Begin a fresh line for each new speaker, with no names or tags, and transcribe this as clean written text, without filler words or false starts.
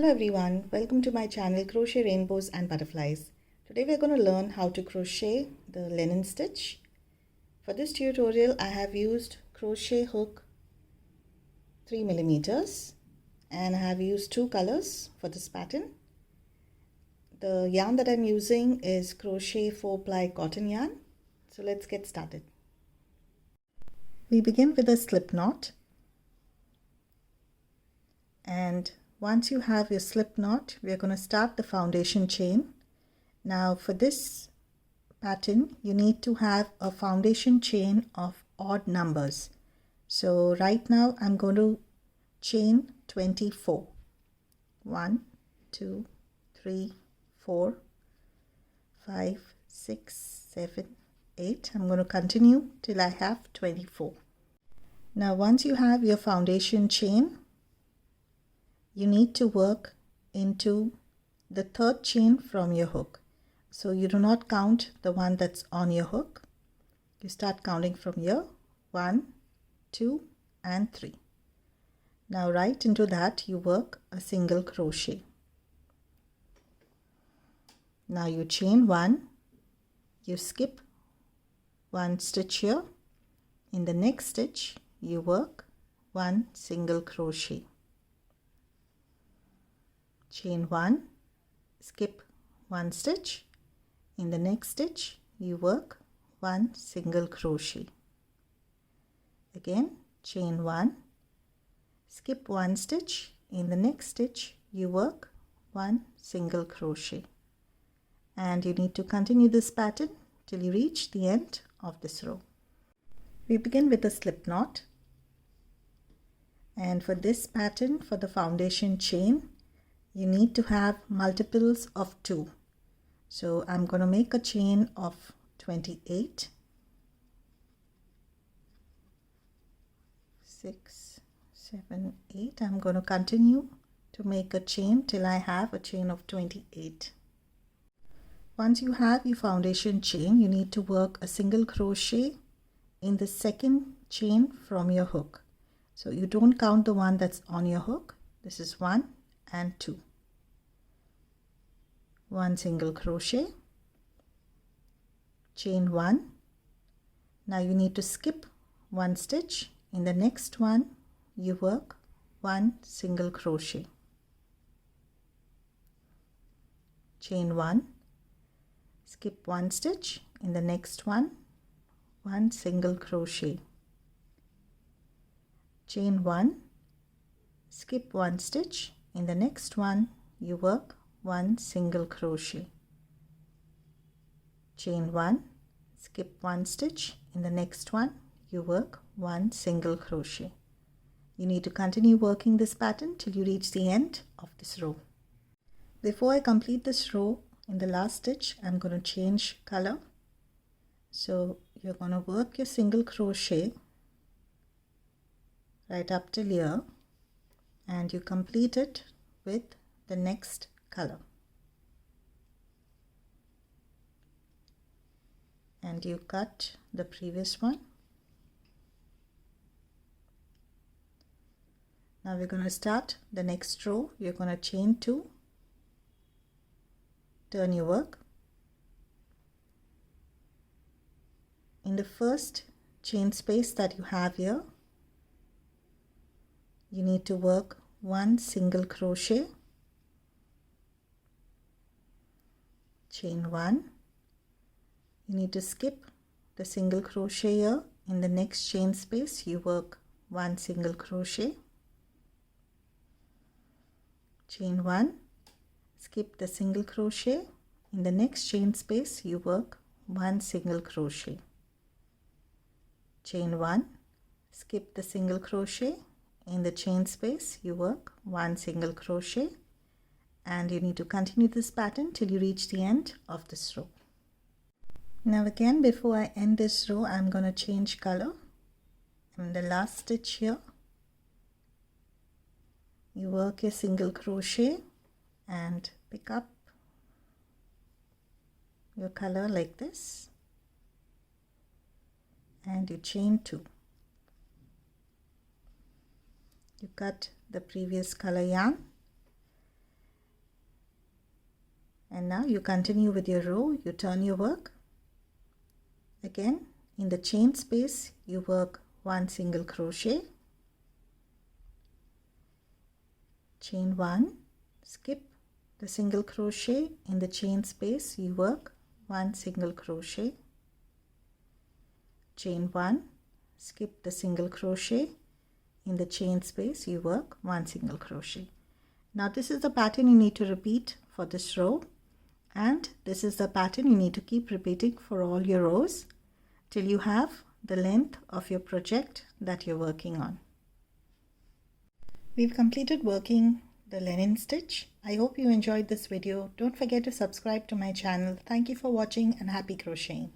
Hello everyone, welcome to my channel Crochet Rainbows and Butterflies. Today we're going to learn how to crochet the linen stitch. For this tutorial I have used crochet hook 3mm and I have used two colors for this pattern. The yarn that I'm using is crochet 4-ply cotton yarn. So let's get started. We begin with a slip knot, and once you have your slip knot, we are going to start the foundation chain. Now for this pattern, you need to have a foundation chain of odd numbers. So right now I'm going to chain 24. 1, 2, 3, 4, 5, 6, 7, 8. I'm going to continue till I have 24. Now once you have your foundation chain, you need to work into the third chain from your hook. So you do not count the one that's on your hook. You start counting from here. 1, 2, and 3. Now right into that you work a single crochet. Now you chain 1, you skip 1 stitch here. In the next stitch you work 1 single crochet. Chain 1, skip 1 stitch. In the next stitch you work 1 single crochet. Again chain 1, skip 1 stitch. In the next stitch you work 1 single crochet. And you need to continue this pattern till you reach the end of this row. We begin with a slip knot, and for this pattern, for the foundation chain, you need to have multiples of 2. So I'm going to make a chain of 28. 6, 7, 8. I'm going to continue to make a chain till I have a chain of 28. Once you have your foundation chain, you need to work a single crochet in the second chain from your hook. So you don't count the one that's on your hook. This is 1 and 2. 1 single crochet, chain 1. Now you need to skip 1 stitch. In the next one you work 1 single crochet. Chain 1, skip 1 stitch. In the next one 1 single crochet. Chain 1, skip 1 stitch. In the next one you work 1 single crochet. Chain 1, skip 1 stitch. In the next one you work 1 single crochet. You need to continue working this pattern till you reach the end of this row. Before I complete this row, in the last stitch I'm going to change color. So you're going to work your single crochet right up till here, and you complete it with the next color, and you cut the previous one. Now we're going to start the next row. You're going to chain 2, turn your work. In the first chain space that you have here, you need to work 1 single crochet. Chain 1. You need to skip the single crochet here. In the next chain space you work 1 single crochet. Chain 1, skip the single crochet. In the next chain space you work 1 single crochet. Chain 1, skip the single crochet. In the chain space you work 1 single crochet, and you need to continue this pattern till you reach the end of this row. Now again, before I end this row, I'm going to change color. In the last stitch here you work a single crochet and pick up your color like this, and you chain 2. You cut the previous color yarn And now you continue with your row, you turn your work. Again, in the chain space, you work 1 single crochet, chain 1, skip the single crochet, in the chain space, you work 1 single crochet, chain 1, skip the single crochet, in the chain space, you work 1 single crochet. Now this is the pattern you need to repeat for this row, and this is the pattern you need to keep repeating for all your rows till you have the length of your project that you're working on. We've completed working the linen stitch. I hope you enjoyed this video. Don't forget to subscribe to my channel. Thank you for watching and happy crocheting.